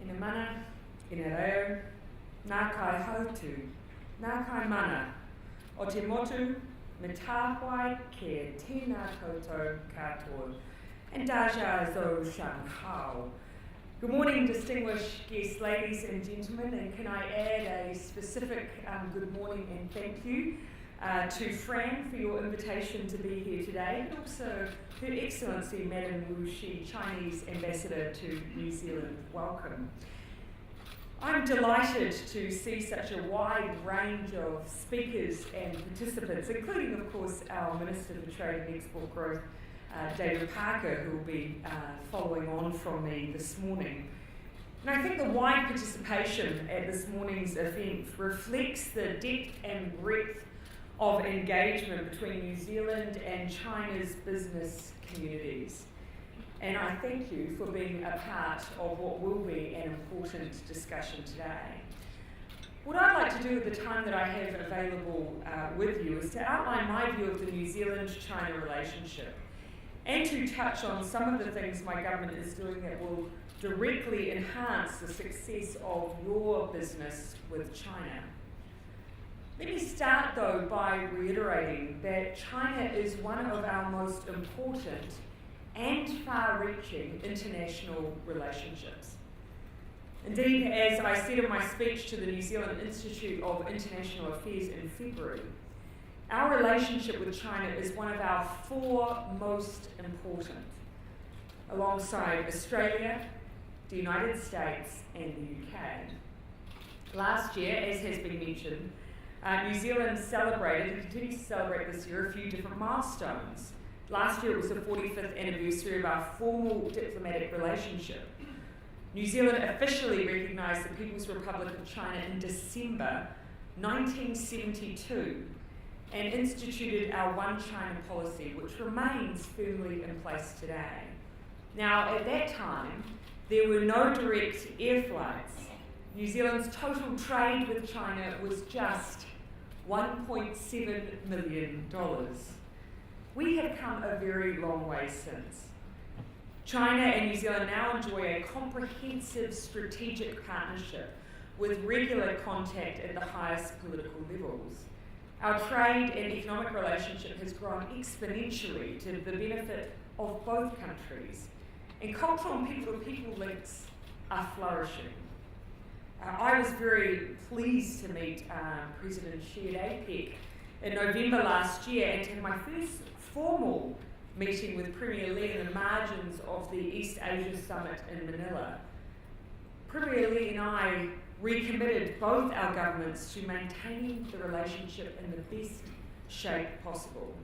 Ina mana, ina reo, nā kai hautu, nā kai mana, o te motu, me tāwhai ke tēnā koutou katoa, and Daja Zo Shang Hao. Good morning, distinguished guests, ladies and gentlemen, and can I add a specific good morning and thank you to Fran for your invitation to be here today, and also Her Excellency Madam Wu Shi, Chinese Ambassador to New Zealand. Welcome. I'm delighted to see such a wide range of speakers and participants, including, of course, our Minister for Trade and Export Growth, David Parker, who will be following on from me this morning. And I think the wide participation at this morning's event reflects the depth and breadth of engagement between New Zealand and China's business communities. And I thank you for being a part of what will be an important discussion today. What I'd like to do with the time that I have available with you is to outline my view of the New Zealand-China relationship and to touch on some of the things my government is doing that will directly enhance the success of your business with China. Let me start, though, by reiterating that China is one of our most important and far-reaching international relationships. Indeed, as I said in my speech to the New Zealand Institute of International Affairs in February, our relationship with China is one of our four most important, alongside Australia, the United States, and the UK. Last year, as has been mentioned, New Zealand celebrated, and continues to celebrate this year, a few different milestones. Last year it was the 45th anniversary of our formal diplomatic relationship. New Zealand officially recognised the People's Republic of China in December 1972 and instituted our One China policy, which remains firmly in place today. Now, at that time, there were no direct air flights. New Zealand's total trade with China was just $1.7 million. We have come a very long way since. China and New Zealand now enjoy a comprehensive strategic partnership with regular contact at the highest political levels. Our trade and economic relationship has grown exponentially to the benefit of both countries, and cultural and people-to-people links are flourishing. I was very pleased to meet President Xi at APEC in November last year and to have my first formal meeting with Premier Li in the margins of the East Asia Summit in Manila. Premier Li and I recommitted both our governments to maintaining the relationship in the best shape possible.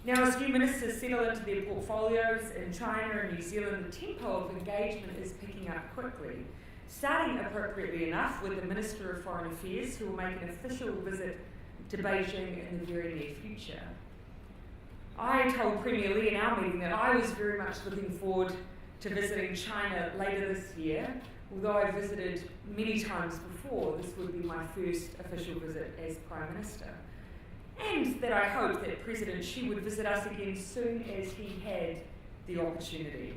Now, as new ministers settle into their portfolios in China and New Zealand, the tempo of engagement is picking up quickly, starting appropriately enough with the Minister of Foreign Affairs, who will make an official visit to Beijing in the very near future. I told Premier Li in our meeting that I was very much looking forward to visiting China later this year. Although I visited many times before, this would be my first official visit as Prime Minister. And that I hope that President Xi would visit us again soon as he had the opportunity.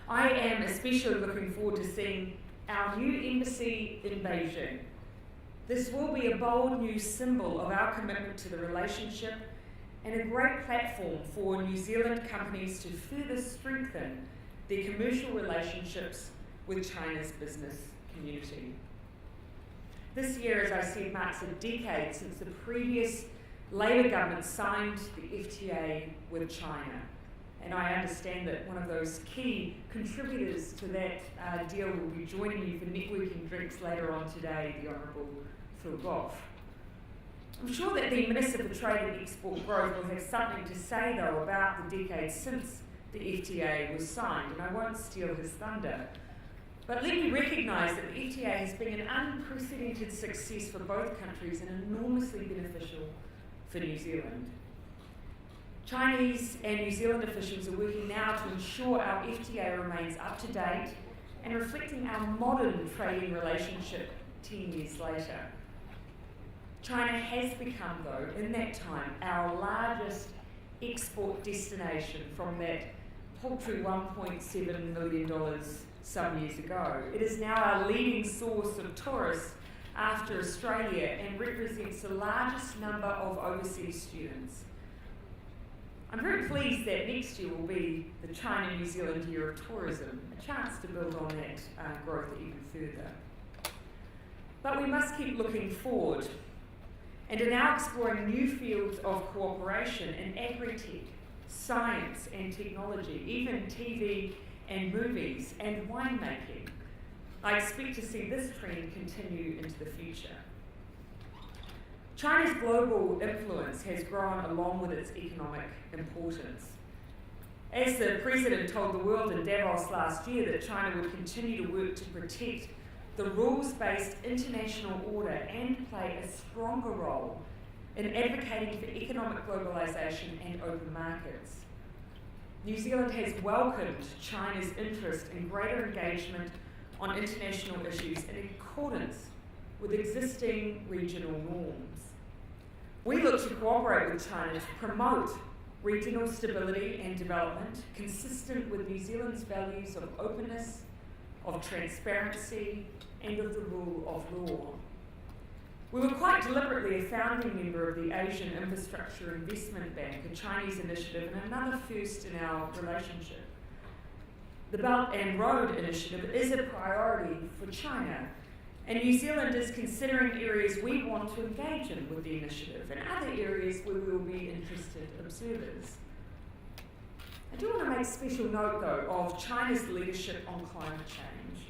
I am especially looking forward to seeing our new embassy in Beijing. This will be a bold new symbol of our commitment to the relationship and a great platform for New Zealand companies to further strengthen their commercial relationships with China's business community. This year, as I said, marks a decade since the previous Labour government signed the FTA with China. And I understand that one of those key contributors to that deal will be joining you for networking drinks later on today, the Honourable Phil Goff. I'm sure that the Minister for Trade and Export Growth will have something to say, though, about the decade since the FTA was signed, and I won't steal his thunder. But let me recognise that the FTA has been an unprecedented success for both countries and enormously beneficial for New Zealand. Chinese and New Zealand officials are working now to ensure our FTA remains up to date and reflecting our modern trading relationship 10 years later. China has become, though, in that time, our largest export destination from that paltry $1.7 million some years ago. It is now our leading source of tourists after Australia and represents the largest number of overseas students. I'm very pleased that next year will be the China-New Zealand Year of Tourism, a chance to build on that growth even further. But we must keep looking forward and are now exploring new fields of cooperation in agri-tech, science and technology, even TV and movies and winemaking. I expect to see this trend continue into the future. China's global influence has grown along with its economic importance. As the President told the world in Davos last year that China would continue to work to protect the rules-based international order and play a stronger role in advocating for economic globalisation and open markets. New Zealand has welcomed China's interest in greater engagement on international issues in accordance with existing regional norms. We look to cooperate with China to promote regional stability and development consistent with New Zealand's values of openness, of transparency, and of the rule of law. We were quite deliberately a founding member of the Asian Infrastructure Investment Bank, a Chinese initiative and another first in our relationship. The Belt and Road Initiative is a priority for China, and New Zealand is considering areas we want to engage in with the initiative and other areas where we will be interested observers. I do want to make special note, though, of China's leadership on climate change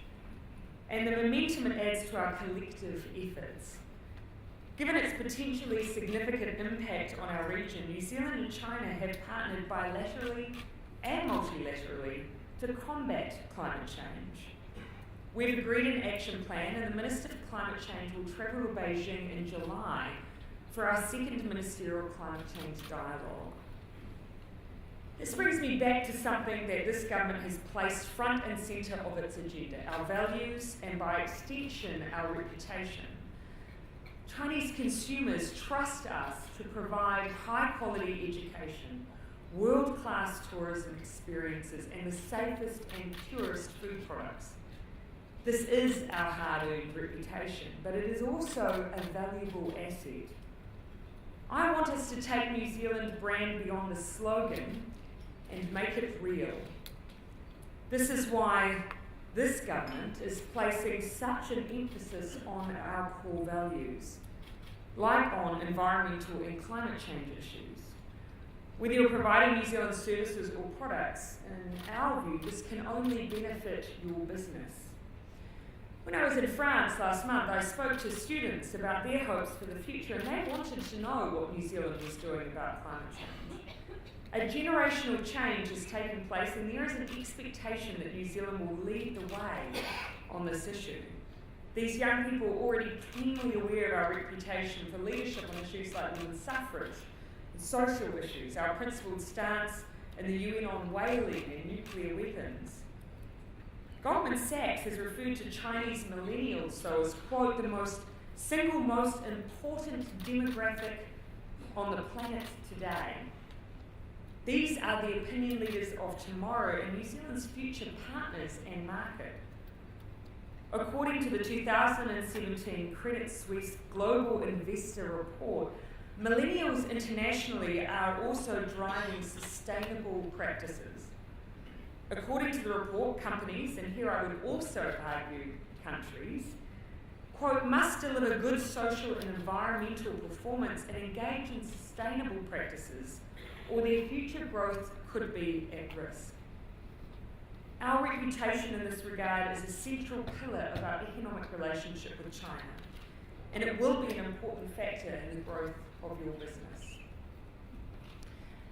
and the momentum it adds to our collective efforts. Given its potentially significant impact on our region, New Zealand and China have partnered bilaterally and multilaterally to combat climate change. We've agreed an action plan, and the Minister for Climate Change will travel to Beijing in July for our second ministerial climate change dialogue. This brings me back to something that this government has placed front and centre of its agenda, our values and by extension our reputation. Chinese consumers trust us to provide high quality education, world-class tourism experiences and the safest and purest food products. This is our hard-earned reputation, but it is also a valuable asset. I want us to take New Zealand's brand beyond the slogan and make it real. This is why this government is placing such an emphasis on our core values, like on environmental and climate change issues. Whether you're providing New Zealand services or products, in our view, this can only benefit your business. When I was in France last month, I spoke to students about their hopes for the future, and they wanted to know what New Zealand was doing about climate change. A generational change has taken place, and there is an expectation that New Zealand will lead the way on this issue. These young people are already keenly aware of our reputation for leadership on issues like women's suffrage and social issues, our principled stance in the UN on whaling and nuclear weapons. Goldman Sachs has referred to Chinese millennials, though, as, quote, the single most important demographic on the planet today. These are the opinion leaders of tomorrow and New Zealand's future partners and market. According to the 2017 Credit Suisse Global Investor Report, millennials internationally are also driving sustainable practices. According to the report, companies, and here I would also argue countries, quote, must deliver good social and environmental performance and engage in sustainable practices, or their future growth could be at risk. Our reputation in this regard is a central pillar of our economic relationship with China, and it will be an important factor in the growth of your business.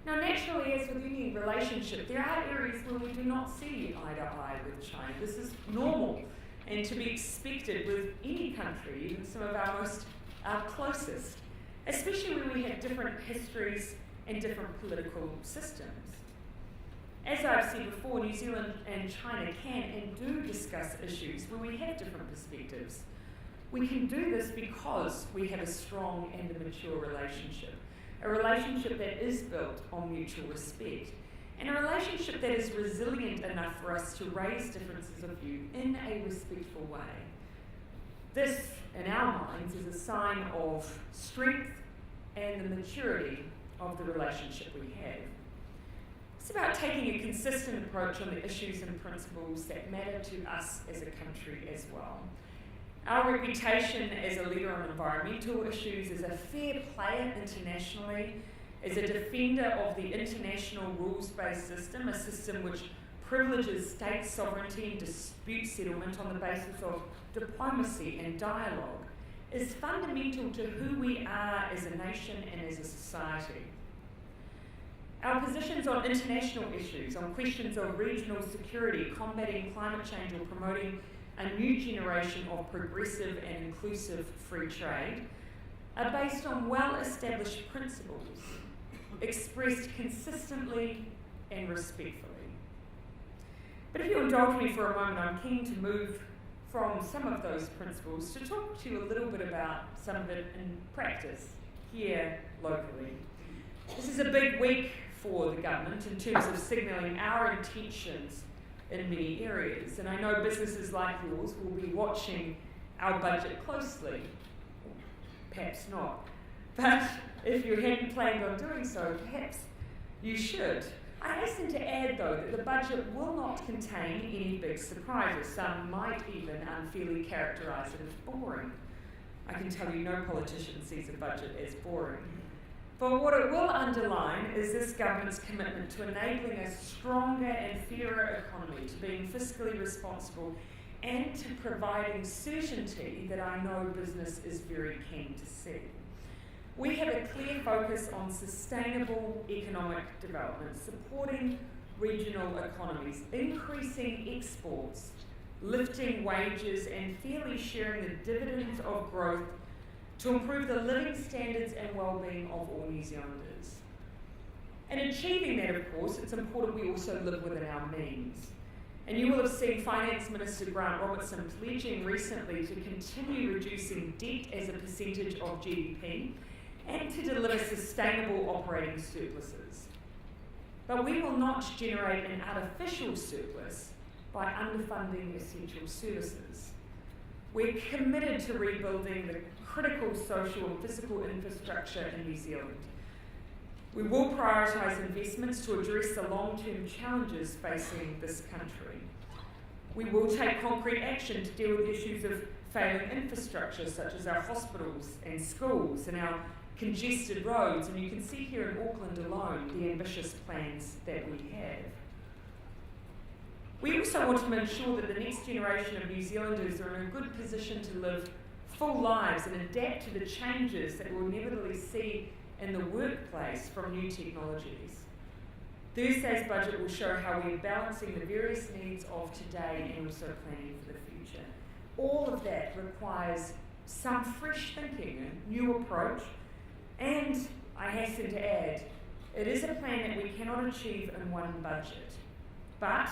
Now, naturally, as with any relationship, there are areas where we do not see eye to eye with China. This is normal and to be expected with any country, even some of our closest, especially when we have different histories and different political systems. As I've said before, New Zealand and China can and do discuss issues where we have different perspectives. We can do this because we have a strong and a mature relationship, a relationship that is built on mutual respect. and a relationship that is resilient enough for us to raise differences of view in a respectful way. This, in our minds, is a sign of strength and the maturity of the relationship we have. It's about taking a consistent approach on the issues and principles that matter to us as a country as well. Our reputation as a leader on environmental issues, as a fair player internationally, as a defender of the international rules-based system, a system which privileges state sovereignty and dispute settlement on the basis of diplomacy and dialogue, is fundamental to who we are as a nation and as a society. Our positions on international issues, on questions of regional security, combating climate change or promoting a new generation of progressive and inclusive free trade, are based on well-established principles, expressed consistently and respectfully. But if you indulge me for a moment, I'm keen to move from some of those principles to talk to you a little bit about some of it in practice here locally. This is a big week for the government in terms of signalling our intentions in many areas, and I know businesses like yours will be watching our budget closely. Perhaps not. But if you hadn't planned on doing so, perhaps you should. I hasten to add, though, that the budget will not contain any big surprises. Some might even unfairly characterise it as boring. I can tell you no politician sees a budget as boring. But what it will underline is this government's commitment to enabling a stronger and fairer economy, to being fiscally responsible, and to providing certainty that I know business is very keen to see. We have a clear focus on sustainable economic development, supporting regional economies, increasing exports, lifting wages, and fairly sharing the dividends of growth to improve the living standards and well-being of all New Zealanders. In achieving that, of course, it's important we also live within our means. And you will have seen Finance Minister Grant Robertson pledging recently to continue reducing debt as a percentage of GDP and to deliver sustainable operating surpluses. But we will not generate an artificial surplus by underfunding essential services. We're committed to rebuilding the critical social and physical infrastructure in New Zealand. We will prioritise investments to address the long-term challenges facing this country. We will take concrete action to deal with issues of failing infrastructure, such as our hospitals and schools and our congested roads, and you can see here in Auckland alone the ambitious plans that we have. We also want to ensure that the next generation of New Zealanders are in a good position to live full lives and adapt to the changes that we'll inevitably see in the workplace from new technologies. Thursday's budget will show how we're balancing the various needs of today and also planning for the future. All of that requires some fresh thinking, a new approach, and I hasten to add, it is a plan that we cannot achieve in one budget. But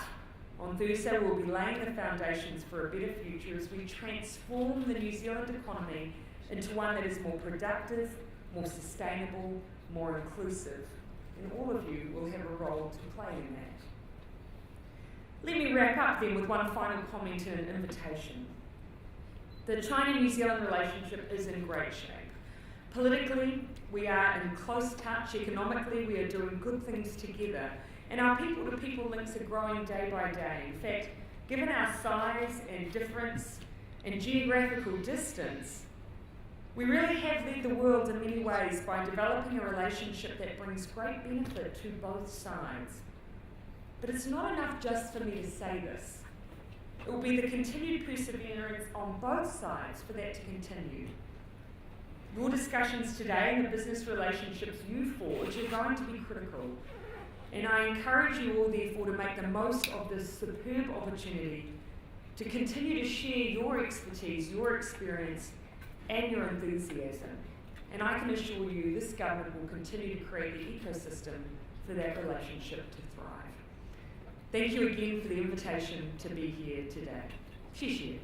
on Thursday, we'll be laying the foundations for a better future as we transform the New Zealand economy into one that is more productive, more sustainable, more inclusive. And all of you will have a role to play in that. Let me wrap up then with one final comment and an invitation. The China-New Zealand relationship is in great shape. Politically, we are in close touch. Economically, we are doing good things together. And our people-to-people links are growing day by day. In fact, given our size and difference and geographical distance, we really have led the world in many ways by developing a relationship that brings great benefit to both sides. But it's not enough just for me to say this. It will be the continued perseverance on both sides for that to continue. Your discussions today and the business relationships you forge are going to be critical. And I encourage you all, therefore, to make the most of this superb opportunity to continue to share your expertise, your experience, and your enthusiasm. And I can assure you this government will continue to create the ecosystem for that relationship to thrive. Thank you again for the invitation to be here today. Xie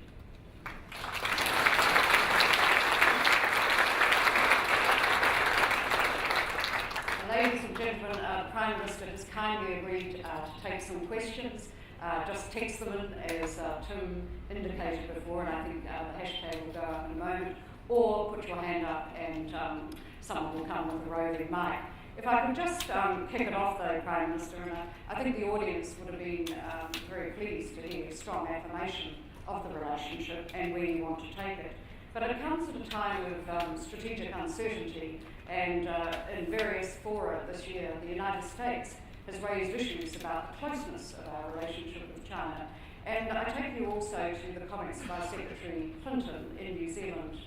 Ladies and gentlemen, Prime Minister has kindly agreed to take some questions. Just text them in, as Tim indicated before, and I think the hashtag will go up in a moment, or put your hand up and someone will come with a roving mic. If I could just kick it off though, Prime Minister, and I think the audience would have been very pleased to hear a strong affirmation of the relationship and where you want to take it. But it comes at a time of strategic uncertainty, and in various fora this year, the United States has raised issues about the closeness of our relationship with China. And I take you also to the comments by Secretary Clinton in New Zealand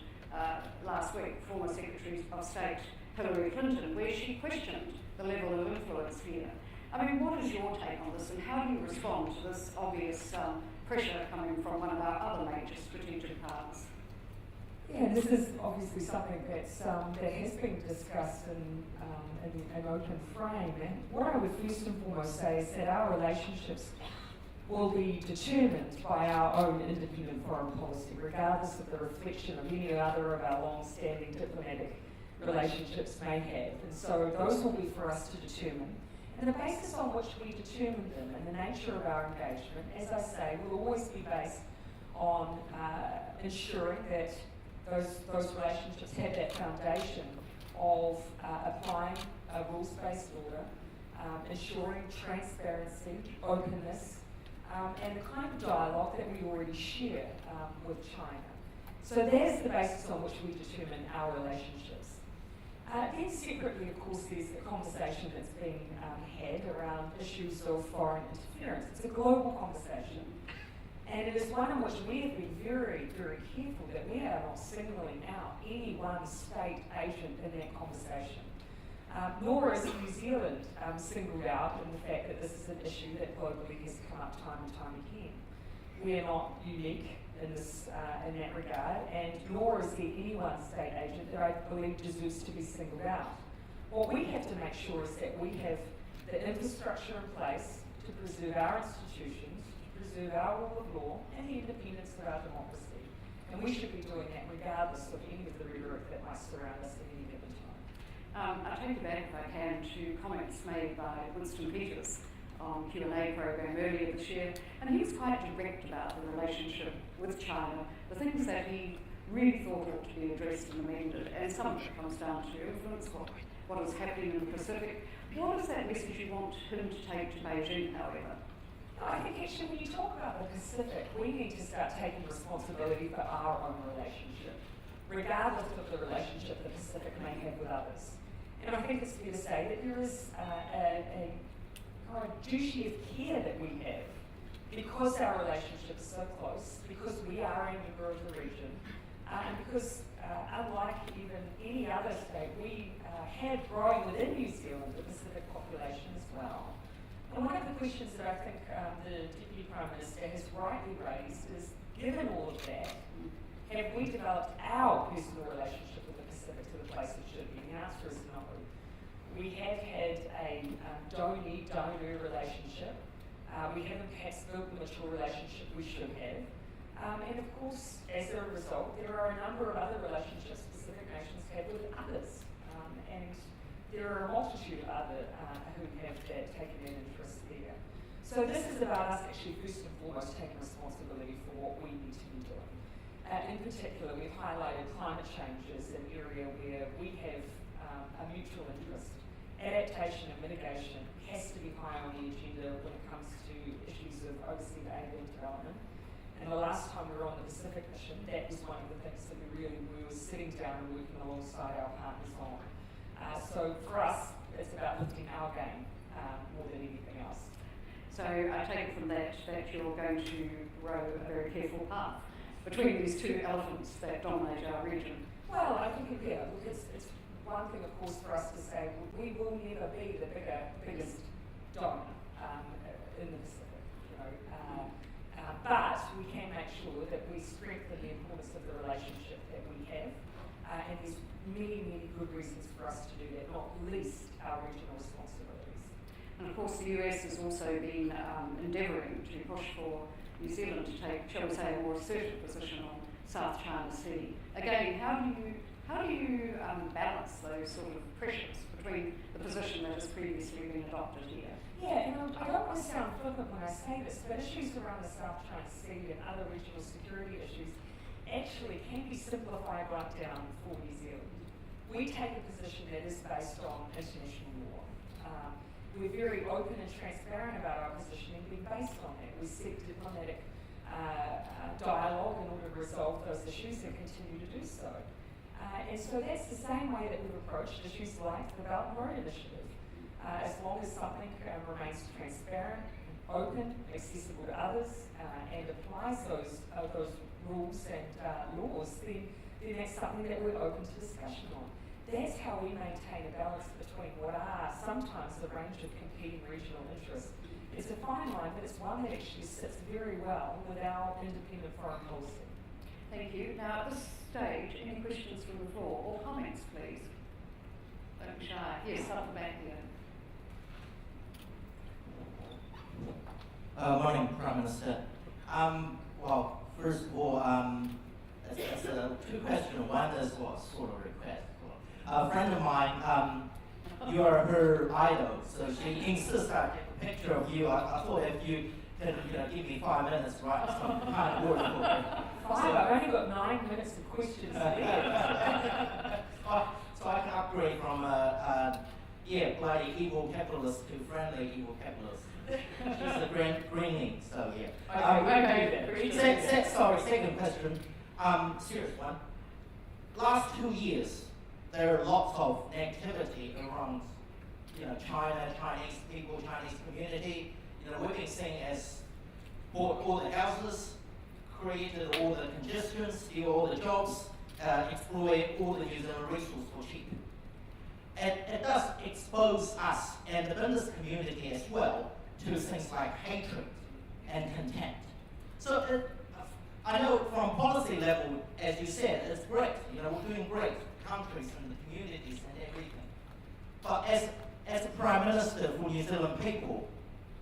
last week, former Secretary of State Hillary Clinton, where she questioned the level of influence here. I mean, what is your take on this, and how do you respond to this obvious pressure coming from one of our other major strategic partners? Yeah, this is obviously something that's, that has been discussed in an open frame. And what I would first and foremost say is that our relationships will be determined by our own independent foreign policy, regardless of the reflection of any other of our long-standing diplomatic relationships may have. And so those will be for us to determine. And the basis on which we determine them and the nature of our engagement, as I say, will always be based on ensuring that those relationships have that foundation of applying a rules-based order, ensuring transparency, openness, and the kind of dialogue that we already share with China. So that is the basis on which we determine our relationships. Then separately, of course, there's the conversation that's being had around issues of foreign interference. It's a global conversation. And it is one in which we have been very, very careful that we are not singling out any one state agent in that conversation. Nor is New Zealand singled out in the fact that this is an issue that globally has come up time and time again. We are not unique in that regard, and nor is there any one state agent that I believe deserves to be singled out. What we have to make sure is that we have the infrastructure in place to preserve our institutions, preserve our rule of law and the independence of our democracy. And we should be doing that regardless of any of the rhetoric that might surround us at any given time. I'll take you back, if I can, to comments made by Winston Peters on Q&A program earlier this year, and he was quite direct about the relationship with China, the things that he really thought ought to be addressed and amended, and some of it comes down to influence, what is happening in the Pacific. What is that message you want him to take to Beijing, however? I think actually when you talk about the Pacific, we need to start taking responsibility for our own relationship, regardless of the relationship the Pacific may have with others. And I think it's fair to say that there is a kind of duty of care that we have because our relationship is so close, because we are a member of the region, and because unlike even any other state, we have growing within New Zealand the Pacific population as well. And one of the questions that I think the Deputy Prime Minister has rightly raised is, given all of that, have we developed our personal relationship with the Pacific to the place it should be? And the answer is no. We have had a donor relationship. We haven't perhaps built the mature relationship we should have. And of course, as a result, there are a number of other relationships Pacific nations have with others. And there are a multitude of other who have taken an interest there. So this is about us actually first and foremost taking responsibility for what we need to be doing. In particular, we've highlighted climate change as an area where we have a mutual interest. Adaptation and mitigation has to be high on the agenda when it comes to issues of overseas aid and development. And the last time we were on the Pacific mission, that was one of the things that we were sitting down and working alongside our partners on. So for us, it's about lifting our game more than anything else. So I take it from that you're going to row a very careful path between these two elephants that dominate our region. Well, I think it's one thing, of course, for us to say we will never be the biggest donor in the Pacific, but we can make sure that we strengthen the importance of the relationship that we have, and there's many, many good reasons for us to do that, not least our regional responsibilities. And of course the US has also been endeavouring to push for New Zealand to take, shall we say, a more assertive position on South China Sea. Again, how How do you balance those sort of pressures between the position that has previously been adopted here? Yeah, and I don't want to sound flippant when I say this, but issues around the South China Sea and other regional security issues actually can be simplified right down for New Zealand. We take a position that is based on international law. We're very open and transparent about our positioning being based on that. We seek diplomatic dialogue in order to resolve those issues and continue to do so. And so that's the same way that we've approached issues like the Belt and Road Initiative. As long as something remains transparent, open, accessible to others, and applies those rules and laws, then that's something that we're open to discussion on. That's how we maintain a balance between what are sometimes a range of competing regional interests. It's a fine line, but it's one that actually sits very well with our independent foreign policy. Thank you. Now, at this stage, any questions from the floor or comments, please? Don't be shy. Yes, up the back here. Morning, Prime Minister. Well, first of all, it's two questions. One is sort of request. A friend of mine, you are her idol, so she insists I take a picture of you. I thought if you could give me 5 minutes, write some kind of word for me. I've only got 9 minutes of questions left. So I can upgrade from bloody evil capitalist to friendly evil capitalist. She's a greening, so yeah. Second question. Serious one. Last 2 years, there are lots of negativity around, China, Chinese people, Chinese community. We've been seen as bought all the houses, created all the congestion, steal all the jobs, exploit all the New Zealand resources for cheap. It does expose us and the business community as well to things like hatred and contempt. So I know from policy level, as you said, it's great. We're doing great, countries and the communities and everything. But as a Prime Minister for New Zealand people,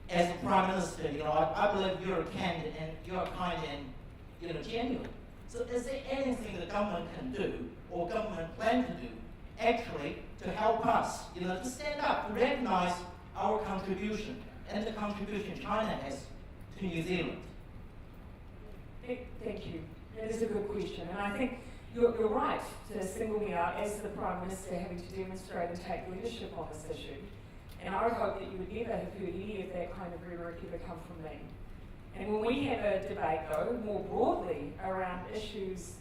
as a Prime Minister, I believe you're a candid and you're kind and genuine. So is there anything the government can do or government plan to do actually to help us, to stand up, to recognize our contribution and the contribution China has to New Zealand? Thank you. That is a good question. And I think you're right to single me out as the Prime Minister having to demonstrate and take leadership on this issue. And I would hope that you would never have heard any of that kind of rhetoric ever come from me. And when we have a debate, though, more broadly around issues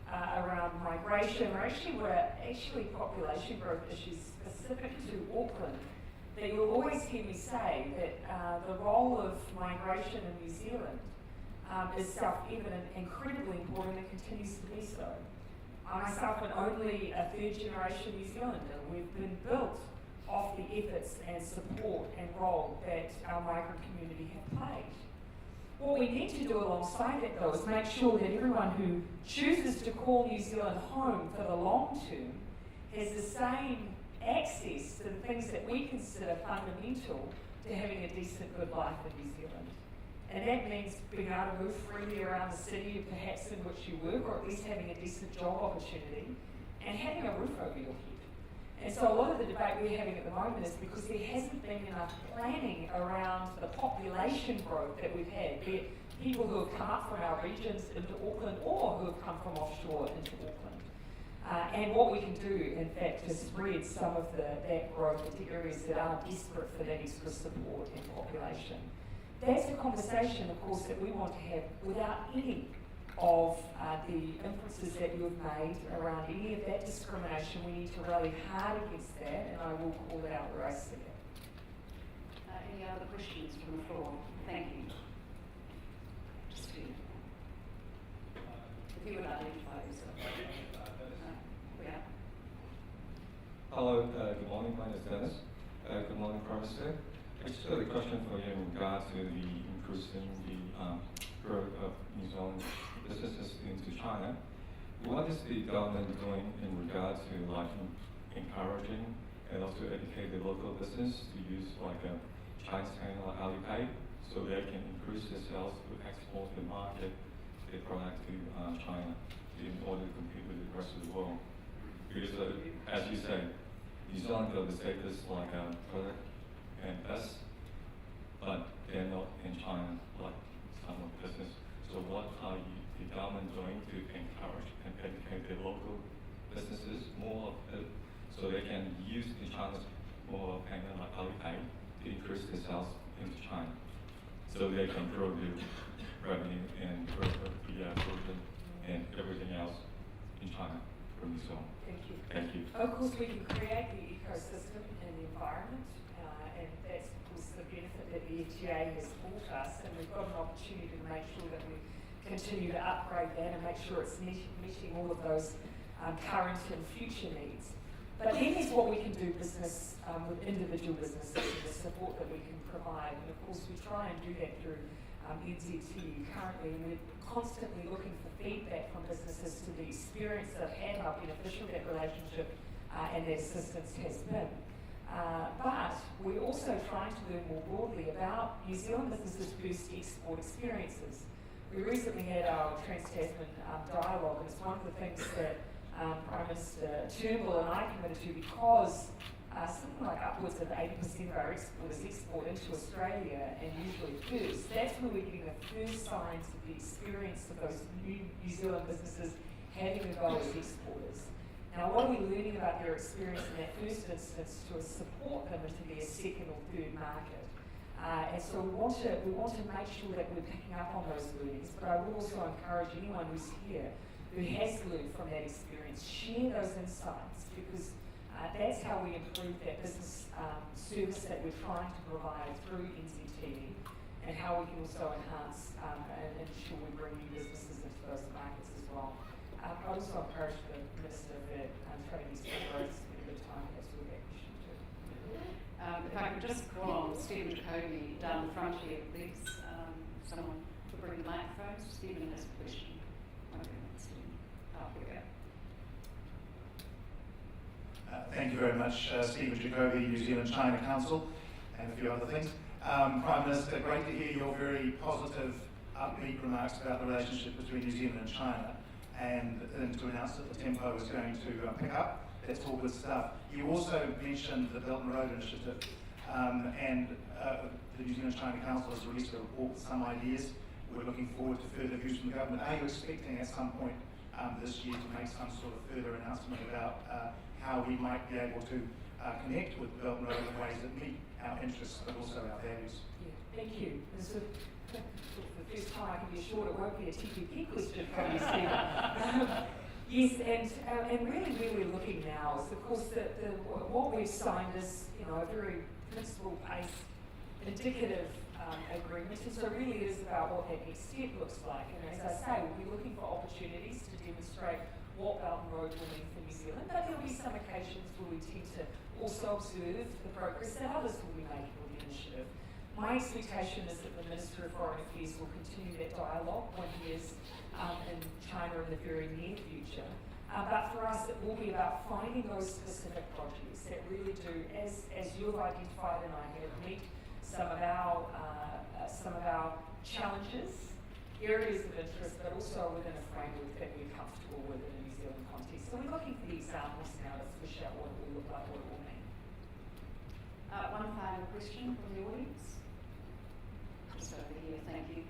around migration, or actually population growth issues specific to Auckland, that you'll always hear me say that the role of migration in New Zealand is self-evident, incredibly important, and continues to be so. I myself am only a third-generation New Zealander. We've been built off the efforts and support and role that our migrant community have played. What we need to do alongside that, though, is make sure that everyone who chooses to call New Zealand home for the long term has the same access to the things that we consider fundamental to having a decent, good life in New Zealand. And that means being able to move freely around the city, perhaps in which you work, or at least having a decent job opportunity, and having a roof over your head. And so a lot of the debate we're having at the moment is because there hasn't been enough planning around the population growth that we've had, be it people who have come up from our regions into Auckland or who have come from offshore into Auckland. And what we can do, in fact, to spread some of that growth into areas that are desperate for that extra support and population. That's a conversation, of course, that we want to have without any of the inferences that you've made around any of that discrimination. We need to rally hard against that, and I will call it out where I see it. Any other questions from the floor? Thank you. Just here. If you would identify yourself. Yeah. Hello, good morning. My name is Dennis. Good morning, Prime Minister. I just got a question for you in regard to the increasing the growth of New Zealand businesses into China. What is the government doing in regard to encouraging and also educate the local business to use a Chinese payment like Alipay so they can increase their sales to export and market their product to China in order to compete with the rest of the world? Because as you say, New Zealand got the status like a product and best, but they're not in China like some of the business. So what are the government doing to encourage and educate the local businesses more of it, so they can use the China's more payment like Alipay to increase their sales into China, so they can grow the revenue and grow the tourism and everything else in China from New Zealand. Thank you. Thank you. Of course, we can create the ecosystem and the environment, and that's of course the benefit that the FTA has brought us, and we've got an opportunity to make sure that we continue to upgrade that and make sure it's meeting all of those current and future needs. But then there's what we can do business with individual businesses and the support that we can provide, and of course we try and do that through NZTU currently, and we're constantly looking for feedback from businesses to the experience they've had, how beneficial that relationship and that assistance has been. But we're also trying to learn more broadly about New Zealand businesses' first export experiences. We recently had our Trans-Tasman dialogue, and it's one of the things that Prime Minister Turnbull and I committed to, because something like upwards of 80% of our exporters export into Australia, and usually first. That's where we're getting the first signs of the experience of those New Zealand businesses having a go as exporters. Now, what are we learning about their experience in that first instance to support them into their second or third market? And so we want to make sure that we're picking up on those learnings, but I will also encourage anyone who's here who has learned from that experience, share those insights, because that's how we improve that business service that we're trying to provide through NZTE, and how we can also enhance and ensure we bring new businesses into those markets as well. I also encourage the Minister for Trade and Export to spend a bit of time with us with that question too. If I could just call on Stephen Jacoby down the front here, please. Someone to bring the microphone. Stephen has a question. Stephen. Oh, here we go. Thank you very much, Stephen Jacoby, New Zealand China Council, and a few other things. Prime Minister, great to hear your very positive, upbeat remarks about the relationship between New Zealand and China, and to announce that the tempo is going to pick up. That's all good stuff. You also mentioned the Belt and Road Initiative, and the New Zealand China Council has released a report with some ideas. We're looking forward to further views from the government. Are you expecting at some point this year to make some sort of further announcement about how we might be able to connect with Belt and Road in ways that meet our interests but also our values? Yeah, thank you. This is the first time I can be assured it won't be a TPP question from you, Stephen. Yes, and really where we're looking now is, of course, what we've signed is, a very principle-based, indicative agreement, and so really it is about what that next step looks like. And as I say, we'll be looking for opportunities to demonstrate what Belt and Road will mean for New Zealand, but there'll be some occasions where we tend to also observe the progress that others will be making with the initiative. My expectation is that the Minister of Foreign Affairs will continue that dialogue when he is in China in the very near future. But for us, it will be about finding those specific projects that really do, as you've identified and I have, meet some of our challenges, areas of interest, but also within a framework that we're comfortable with in a New Zealand context. So we're looking for the examples now to flesh out what it will look like, what it will mean. One final question from the audience. Just over here, thank you.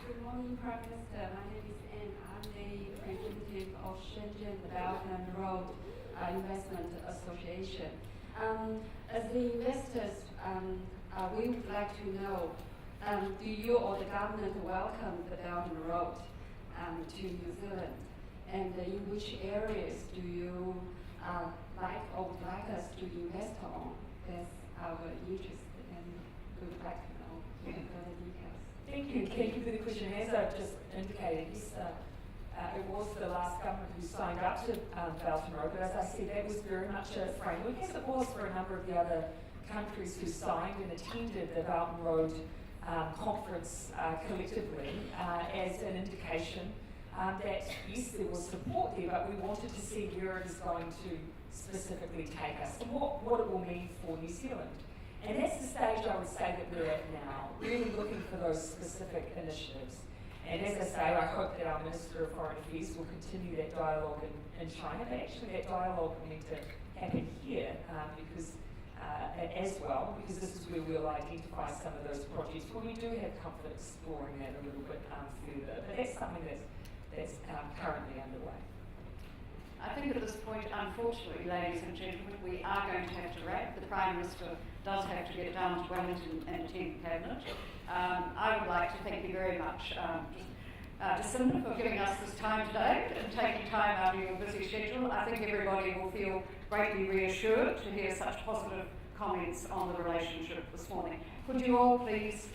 Good morning, Prime Minister. My name is Anne. I'm the representative of Shenzhen Belt and Road Investment Association. As the investors, we would like to know, do you or the government welcome the Belt and Road to New Zealand? And in which areas do you like or would like us to invest on? That's our interest, and we would like to know further details. Thank you for the question. As I've just indicated, yes, it was the last government who signed up to Belt and Road, but as I said, that was very much a framework, as it was for a number of the other countries who signed and attended the Belt and Road conference collectively, as an indication that yes, there was support there, but we wanted to see where it is going to specifically take us and what it will mean for New Zealand. And that's the stage I would say that we're at now, really looking for those specific initiatives. And as I say, I hope that our Minister of Foreign Affairs will continue that dialogue in China, but actually that dialogue will need to happen here because as well, because this is where we'll identify some of those projects where we do have comfort exploring that a little bit further. But that's something that's currently underway. I think at this point, unfortunately, ladies and gentlemen, we are going to have to wrap. The Prime Minister does have to get down to Wellington and attend Cabinet. I would like to thank you very much, Jacinda, for giving us this time today and taking time out of your busy schedule. I think everybody will feel greatly reassured to hear such positive comments on the relationship this morning. Could you all please...